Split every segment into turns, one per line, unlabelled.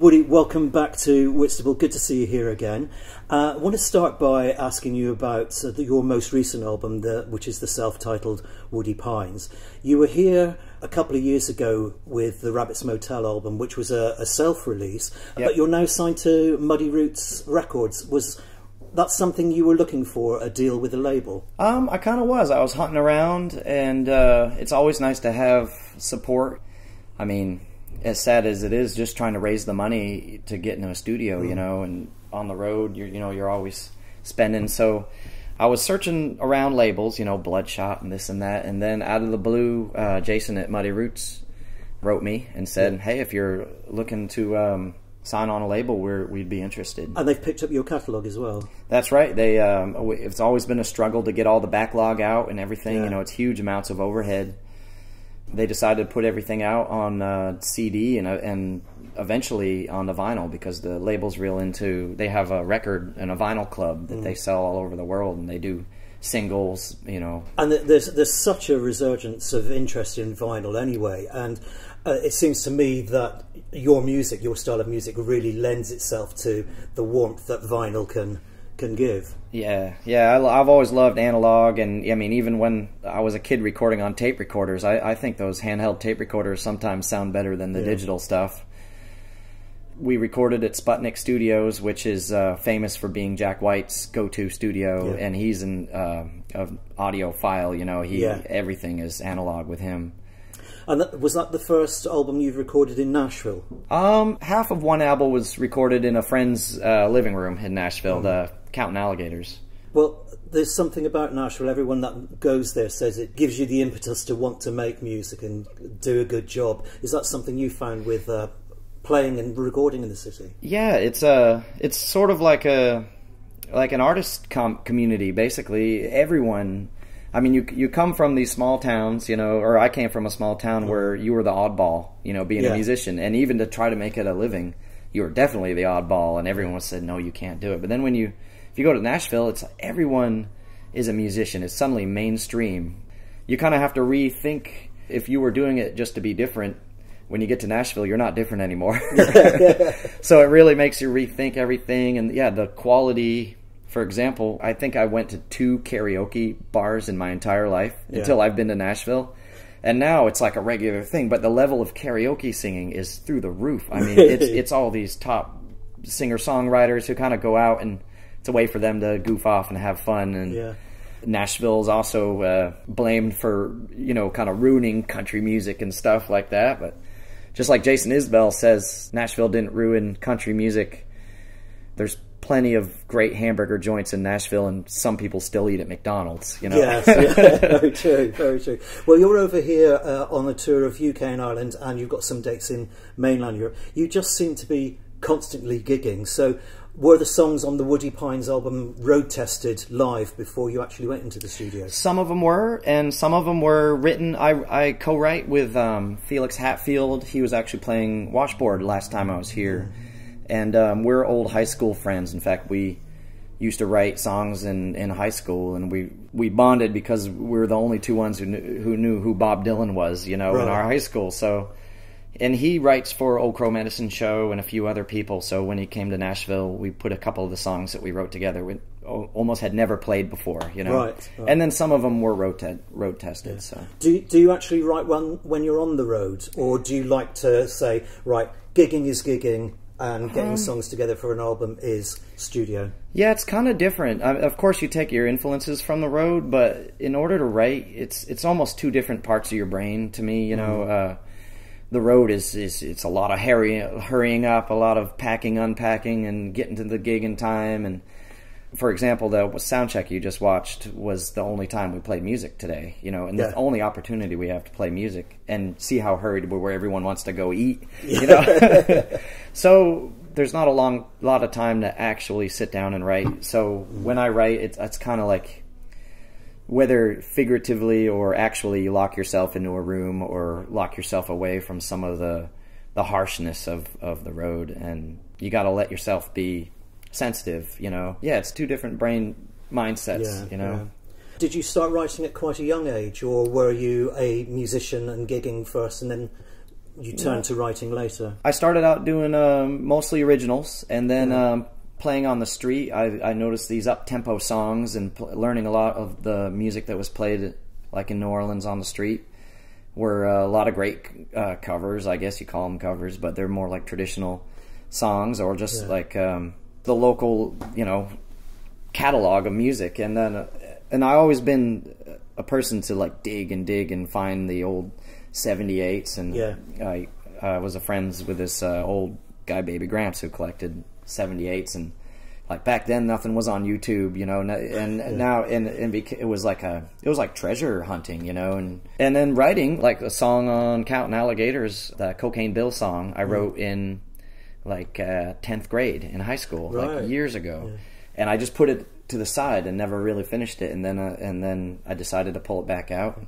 Woody, welcome back to Whitstable. Good to see you here again. I want to start by asking you about your most recent album, which is the self-titled Woody Pines. You were here a couple of years ago with the Rabbit's Motel album, which was a self-release,
Yep.
but you're now signed to Muddy Roots Records. Was that something you were looking for, a deal with a label?
I kind of was. I was hunting around, and it's always nice to have support. I mean, as sad as it is, just trying to raise the money to get into a studio, you know, and on the road, you're always spending. So I was searching around labels, you know, Bloodshot and this and that, and then out of the blue, Jason at Muddy Roots wrote me and said, "Hey, if you're looking to sign on a label, we'd be interested."
And they've picked up your catalogue as well.
That's right. They it's always been a struggle to get all the backlog out and everything.
Yeah.
You know, it's huge amounts of overhead. They decided to put everything out on CD and eventually on the vinyl, because the label's real into. They have a record and a vinyl club that they sell all over the world, and they do singles. You know,
And there's such a resurgence of interest in vinyl anyway, and it seems to me that your music, your style of music, really lends itself to the warmth that vinyl can give.
Yeah. I've always loved analog, and I mean, even when I was a kid recording on tape recorders, I think those handheld tape recorders sometimes sound better than the digital stuff. We recorded at Sputnik Studios, which is famous for being Jack White's go-to studio, and he's an audiophile. You know, everything is analog with him.
And was that the first album you've recorded in Nashville?
Half of one album was recorded in a friend's living room in Nashville, the Counting Alligators.
Well, there's something about Nashville. Everyone that goes there says it gives you the impetus to want to make music and do a good job. Is that something you found with playing and recording in the city?
Yeah, it's sort of like an artist community. Basically, everyone. I mean, you come from these small towns, you know, or I came from a small town where you were the oddball, you know, being a musician, and even to try to make it a living, you were definitely the oddball, and everyone said, no, you can't do it. But then if you go to Nashville, it's everyone is a musician. It's suddenly mainstream. You kind of have to rethink. If you were doing it just to be different, when you get to Nashville, you're not different anymore. So it really makes you rethink everything, and the quality. For example, I think I went to 2 karaoke bars in my entire life until I've been to Nashville. And now it's like a regular thing, but the level of karaoke singing is through the roof. I mean, it's all these top singer-songwriters who kind of go out, and it's a way for them to goof off and have fun. And Nashville's also blamed for, you know, kind of ruining country music and stuff like that. But just like Jason Isbell says, Nashville didn't ruin country music. There's plenty of great hamburger joints in Nashville, and some people still eat at McDonald's, you know.
Yes, very true, very true. Well, you're over here on a tour of UK and Ireland, and you've got some dates in mainland Europe. You just seem to be constantly gigging. So were the songs on the Woody Pines album road tested live before you actually went into the studio?
Some of them were, and some of them were written. I co-write with Felix Hatfield. He was actually playing washboard last time I was here. And we're old high school friends. In fact, we used to write songs in high school, and we bonded because we were the only 2 ones who knew who Bob Dylan was, you know, in our high school. So, and he writes for Old Crow Medicine Show and a few other people. So when he came to Nashville, we put a couple of the songs that we wrote together. We almost had never played before, you know. Right. And then some of them were road tested. So,
do you actually write one when you're on the road, or do you like to say, right, gigging is gigging, and getting songs together for an album is studio?
Yeah, it's kind of different. Of course, you take your influences from the road, but in order to write, it's almost 2 different parts of your brain to me. You know, the road it's a lot of hurrying up, a lot of packing, unpacking, and getting to the gig in time. And for example, the sound check you just watched was the only time we played music today. You know, and the only opportunity we have to play music and see how hurried we're, where everyone wants to go eat. You know. So there's not a lot of time to actually sit down and write. So when I write, it's kind of like, whether figuratively or actually, you lock yourself into a room or lock yourself away from some of the harshness of the road, and you got to let yourself be sensitive, you know. Yeah, it's 2 different brain mindsets, you know. Yeah.
Did you start writing at quite a young age, or were you a musician and gigging first and then you turned to writing later?
I started out doing mostly originals, and then playing on the street. I noticed these up-tempo songs and learning a lot of the music that was played, like in New Orleans on the street, were a lot of great covers. I guess you call them covers, but they're more like traditional songs, or just like the local, catalog of music. And then, and I always been a person to like dig and find the old 78s, and I was friends with this old guy, Baby Gramps, who collected 78s, and like back then nothing was on YouTube, and now it was like treasure hunting, and then writing, like a song on Counting Alligators, the Cocaine Bill song, I wrote in like 10th grade in high school, like years ago, and I just put it to the side and never really finished it, and then I decided to pull it back out.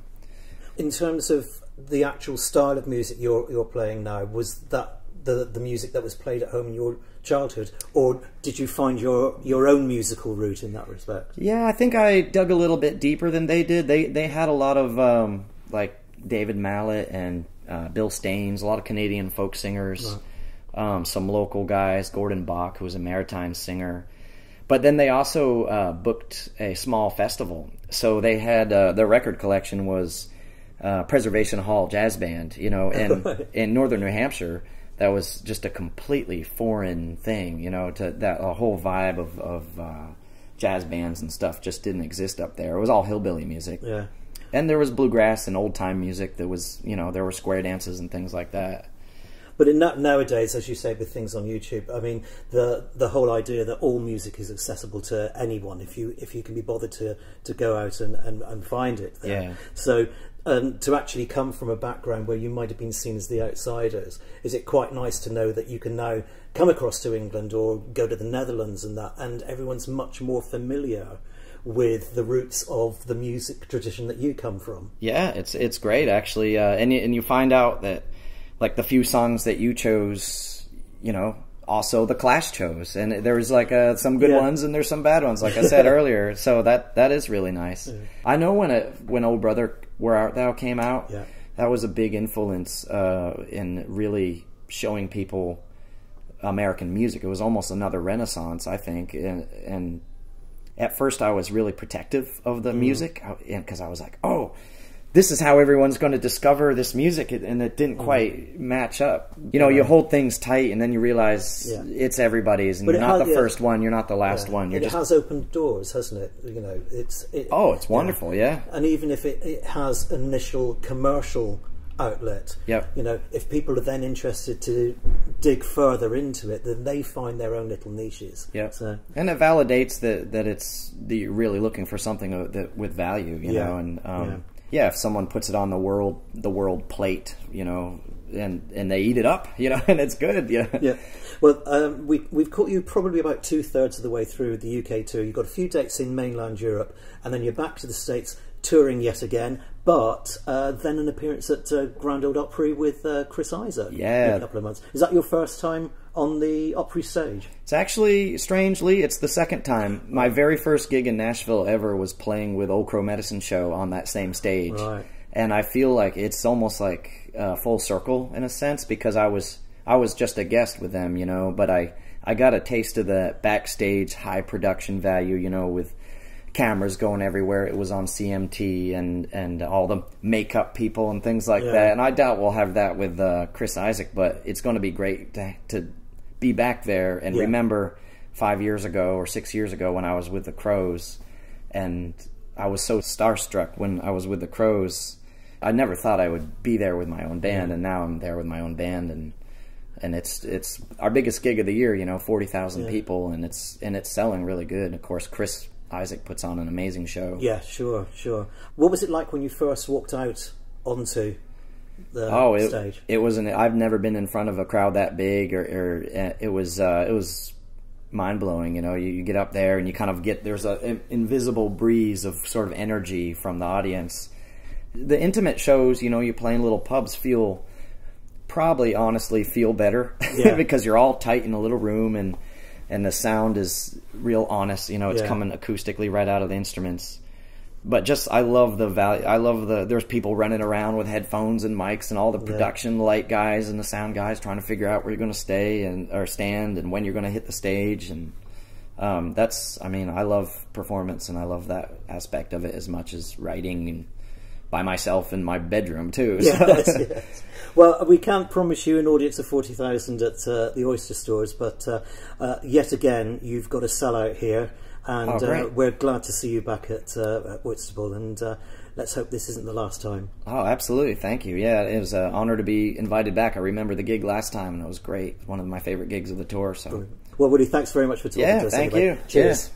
In terms of the actual style of music you're playing now, was that the music that was played at home in your childhood, or did you find your own musical route in that respect? Yeah,
I think I dug a little bit deeper than they did. They had a lot of like David Mallet and Bill Staines, a lot of Canadian folk singers, some local guys, Gordon Bach, who was a maritime singer. But then they also booked a small festival. So they had their record collection was Preservation Hall Jazz Band, and in northern New Hampshire. That was just a completely foreign thing, to that a whole vibe of jazz bands and stuff just didn't exist up there. It was all hillbilly music. Yeah. And there was bluegrass and old time music. There was, there were square dances and things like that.
But nowadays, as you say, with things on YouTube, I mean, the whole idea that all music is accessible to anyone if you can be bothered to go out and find it there. Yeah. So to actually come from a background where you might have been seen as the outsiders, is it quite nice to know that you can now come across to England or go to the Netherlands and everyone's much more familiar with the roots of the music tradition that you come from? Yeah,
it's great actually, and you find out that like the few songs that you chose, also the Clash chose, and there was like some good ones and there's some bad ones, like I said earlier. So that is really nice. Yeah. I know when Old Brother Where Art Thou came out, that was a big influence in really showing people American music. It was almost another renaissance, I think. And at first I was really protective of the music, because I was like, oh, this is how everyone's going to discover this music, and it didn't quite match up. You hold things tight, and then you realize it's everybody's, and but you're not the first one, you're not the last one. It has
opened doors, hasn't it?
It's wonderful, yeah.
And even if it has initial commercial outlet, if people are then interested to dig further into it, then they find their own little niches.
Yeah, so. And it validates that you're really looking for something with value, and. Yeah, if someone puts it on the world plate, and they eat it up, and it's good,
Yeah. Well, we've caught you probably about 2/3 of the way through the UK tour. You've got a few dates in mainland Europe, and then you're back to the States touring yet again. But then an appearance at Grand Ole Opry with Chris Isaak in a couple of months. Is that your first time on the Opry stage?
It's actually, strangely, it's the second time. My very first gig in Nashville ever was playing with Old Crow Medicine Show on that same stage. Right. And I feel like it's almost like full circle in a sense, because I was just a guest with them, but I got a taste of the backstage high production value, with cameras going everywhere. It was on CMT and all the makeup people and things like that. And I doubt we'll have that with Chris Isaak, but it's going to be great to be back there and remember 5 years ago or 6 years ago when I was with the Crows, and I was so starstruck when I was with the Crows. I never thought I would be there with my own band, and now I'm there with my own band, and it's our biggest gig of the year, 40,000 people, and it's selling really good. And of course, Chris Isaak puts on an amazing show.
Yeah, sure. What was it like when you first walked out onto the stage?
It was I've never been in front of a crowd that big, or it was mind blowing. You get up there and you kind of there's an invisible breeze of sort of energy from the audience. The intimate shows, you play in little pubs, honestly feel better because you're all tight in a little room, and the sound is real honest. It's coming acoustically right out of the instruments. but just I love the value. I love there's people running around with headphones and mics and all the production light guys and the sound guys trying to figure out where you're going to stay or stand and when you're going to hit the stage. And I mean, I love performance and I love that aspect of it as much as writing and by myself in my bedroom too. So.
Yes. Well, we can't promise you an audience of 40,000 at the Oyster Stores, but yet again, you've got a sellout here. And we're glad to see you back at Whitstable, and let's hope this isn't the last time.
Oh, absolutely. Thank you. Yeah, it was an honor to be invited back. I remember the gig last time, and it was great. One of my favorite gigs of the tour. So,
well, Woody, thanks very much for talking to us.
Yeah, thank
anyway.
you.
Cheers.
Yeah.